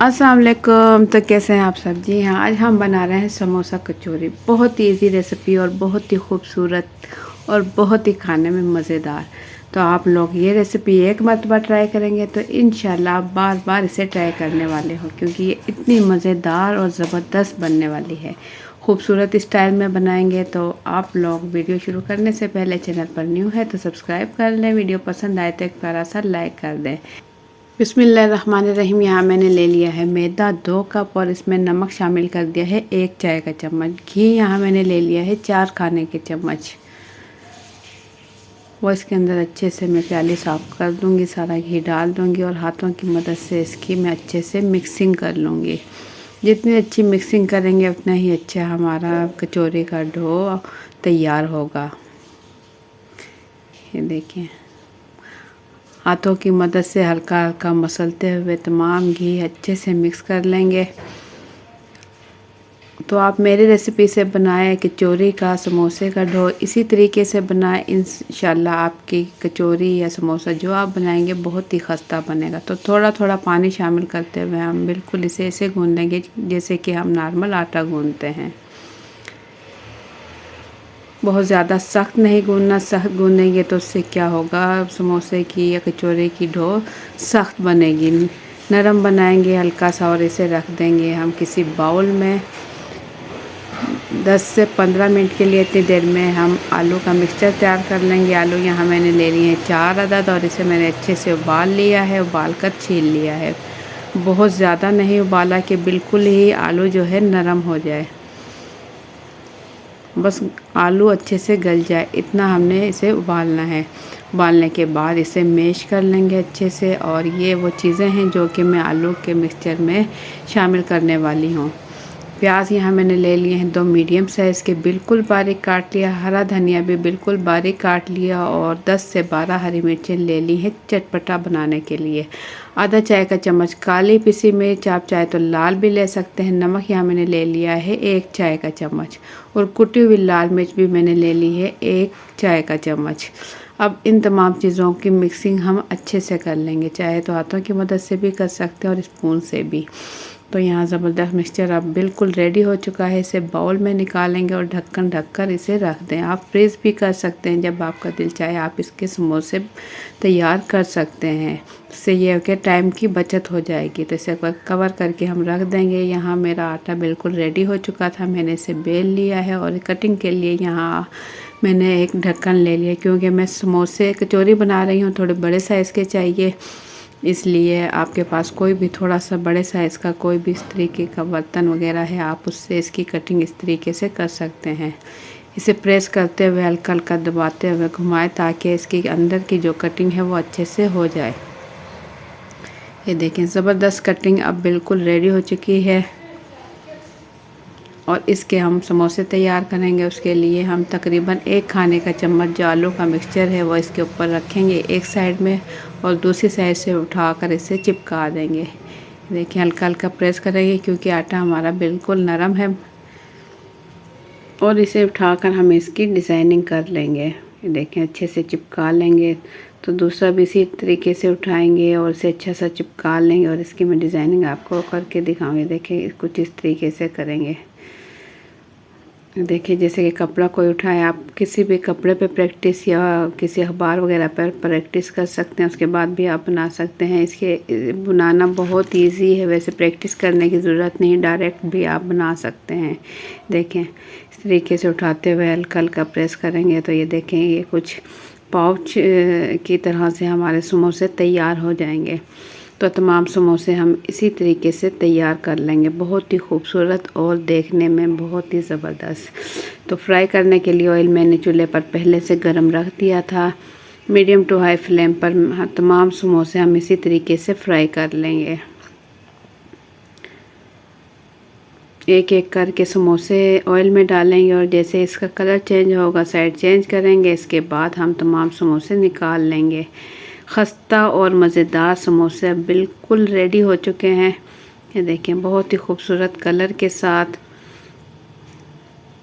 अस्सलाम वालेकुम। तो कैसे हैं आप सब? जी हाँ, आज हम बना रहे हैं समोसा कचौरी। बहुत ही इजी रेसिपी और बहुत ही खूबसूरत और बहुत ही खाने में मज़ेदार। तो आप लोग ये रेसिपी एक मरतबा ट्राई करेंगे तो इंशाल्लाह आप बार बार इसे ट्राई करने वाले हो, क्योंकि ये इतनी मज़ेदार और ज़बरदस्त बनने वाली है। खूबसूरत स्टाइल में बनाएंगे। तो आप लोग वीडियो शुरू करने से पहले चैनल पर न्यू है तो सब्सक्राइब कर लें, वीडियो पसंद आए तो एक प्यारा सा लाइक कर दें। बिस्मिल्लाहिर्रहमानिर्रहीम। यहाँ मैंने ले लिया है मैदा 2 कप और इसमें नमक शामिल कर दिया है 1 चाय का चम्मच। घी यहाँ मैंने ले लिया है 4 खाने के चम्मच। वो इसके अंदर अच्छे से मैं प्याली साफ़ कर दूँगी, सारा घी डाल दूँगी और हाथों की मदद से इसकी मैं अच्छे से मिक्सिंग कर लूँगी। जितनी अच्छी मिक्सिंग करेंगे उतना ही अच्छा हमारा कचौरी का डो तैयार होगा। ये देखिए, हाथों की मदद से हल्का हल्का मसलते हुए तमाम घी अच्छे से मिक्स कर लेंगे। तो आप मेरी रेसिपी से बनाएं कचौरी का, समोसे का डो इसी तरीके से बनाएं। इंशाल्लाह आपकी कचौरी या समोसा जो आप बनाएंगे बहुत ही खस्ता बनेगा। तो थोड़ा थोड़ा पानी शामिल करते हुए हम बिल्कुल इसे ऐसे गूंद लेंगे जैसे कि हम नॉर्मल आटा गूंदते हैं। बहुत ज़्यादा सख्त नहीं गूंदना, सख्त गूंदेंगे तो उससे क्या होगा, समोसे की या कचौरी की डो सख्त बनेगी। नरम बनाएंगे हल्का सा और इसे रख देंगे हम किसी बाउल में 10 से 15 मिनट के लिए। इतनी देर में हम आलू का मिक्सचर तैयार कर लेंगे। आलू यहाँ मैंने ले लिए हैं 4 अदद और इसे मैंने अच्छे से उबाल लिया है, उबाल कर छील लिया है। बहुत ज़्यादा नहीं उबाला कि बिल्कुल ही आलू जो है नरम हो जाए, बस आलू अच्छे से गल जाए इतना हमने इसे उबालना है। उबालने के बाद इसे मैश कर लेंगे अच्छे से। और ये वो चीज़ें हैं जो कि मैं आलू के मिक्सचर में शामिल करने वाली हूँ। प्याज यहाँ मैंने ले लिए हैं 2 मीडियम साइज़ के, बिल्कुल बारीक काट लिया। हरा धनिया भी बिल्कुल बारीक काट लिया और 10 से 12 हरी मिर्चें ले ली हैं चटपटा बनाने के लिए। आधा चाय का चम्मच काली पिसी मिर्च, आप चाहे तो लाल भी ले सकते हैं। नमक यहाँ मैंने ले लिया है 1 चाय का चम्मच और कुटी हुई लाल मिर्च भी मैंने ले ली है 1 चाय का चम्मच। अब इन तमाम चीज़ों की मिक्सिंग हम अच्छे से कर लेंगे, चाहे तो हाथों की मदद से भी कर सकते हैं और स्पून से भी। तो यहाँ ज़बरदस्त मिक्सचर अब बिल्कुल रेडी हो चुका है। इसे बाउल में निकालेंगे और ढक्कन ढककर इसे रख दें। आप फ्रीज़ भी कर सकते हैं, जब आपका दिल चाहे आप इसके समोसे तैयार कर सकते हैं। इससे ये हो कि टाइम की बचत हो जाएगी। तो इसे कवर करके हम रख देंगे। यहाँ मेरा आटा बिल्कुल रेडी हो चुका था, मैंने इसे बेल लिया है और कटिंग के लिए यहाँ मैंने एक ढक्कन ले लिया, क्योंकि मैं समोसे कचौरी बना रही हूँ, थोड़े बड़े साइज़ के चाहिए। इसलिए आपके पास कोई भी थोड़ा सा बड़े साइज़ का कोई भी इस तरीके का बर्तन वगैरह है, आप उससे इसकी कटिंग इस तरीके से कर सकते हैं। इसे प्रेस करते हुए हल्का हल्का दबाते हुए घुमाएं ताकि इसकी अंदर की जो कटिंग है वो अच्छे से हो जाए। ये देखें, ज़बरदस्त कटिंग अब बिल्कुल रेडी हो चुकी है और इसके हम समोसे तैयार करेंगे। उसके लिए हम तकरीबन 1 खाने का चम्मच जो आलू का मिक्सचर है वो इसके ऊपर रखेंगे एक साइड में और दूसरी साइड से उठाकर इसे चिपका देंगे। देखिए, हल्का हल्का प्रेस करेंगे क्योंकि आटा हमारा बिल्कुल नरम है। और इसे उठाकर हम इसकी डिज़ाइनिंग कर लेंगे। देखें, अच्छे से चिपका लेंगे। तो दूसरा भी इसी तरीके से उठाएंगे और इसे अच्छा सा चिपका लेंगे और इसकी मैं डिज़ाइनिंग आपको करके दिखाऊंगी। देखें, कुछ इस तरीके से करेंगे। देखिए, जैसे कि कपड़ा कोई उठाए, आप किसी भी कपड़े पे प्रैक्टिस या किसी अखबार वगैरह पर प्रैक्टिस कर सकते हैं, उसके बाद भी आप बना सकते हैं। इसके बनाना बहुत इजी है, वैसे प्रैक्टिस करने की ज़रूरत नहीं, डायरेक्ट भी आप बना सकते हैं। देखें, इस तरीके से उठाते हुए हल्का हल्का प्रेस करेंगे तो ये देखें, ये कुछ पाउच की तरह से हमारे समोसे तैयार हो जाएंगे। तो तमाम समोसे हम इसी तरीके से तैयार कर लेंगे, बहुत ही खूबसूरत और देखने में बहुत ही ज़बरदस्त। तो फ्राई करने के लिए ऑयल मैंने चूल्हे पर पहले से गरम रख दिया था। मीडियम टू हाई फ्लेम पर तमाम समोसे हम इसी तरीके से फ्राई कर लेंगे। एक एक करके समोसे ऑयल में डालेंगे और जैसे इसका कलर चेंज होगा साइड चेंज करेंगे। इसके बाद हम तमाम समोसे निकाल लेंगे। खस्ता और मज़ेदार समोसे बिल्कुल रेडी हो चुके हैं। ये देखें, बहुत ही खूबसूरत कलर के साथ।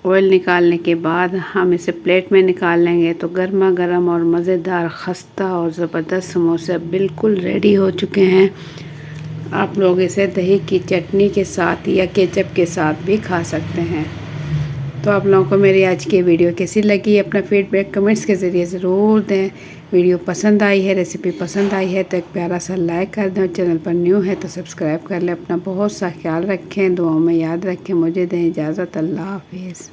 ऑयल निकालने के बाद हम इसे प्लेट में निकाल लेंगे। तो गर्मा गर्म और मज़ेदार खस्ता और ज़बरदस्त समोसे बिल्कुल रेडी हो चुके हैं। आप लोग इसे दही की चटनी के साथ या केचप के साथ भी खा सकते हैं। तो आप लोगों को मेरी आज की वीडियो कैसी लगी, अपना फीडबैक कमेंट्स के ज़रिए ज़रूर दें। वीडियो पसंद आई है, रेसिपी पसंद आई है तो एक प्यारा सा लाइक कर दें। चैनल पर न्यू है तो सब्सक्राइब कर लें। अपना बहुत सा ख्याल रखें, दुआओं में याद रखें। मुझे दें इजाज़त। अल्लाह हाफिज़।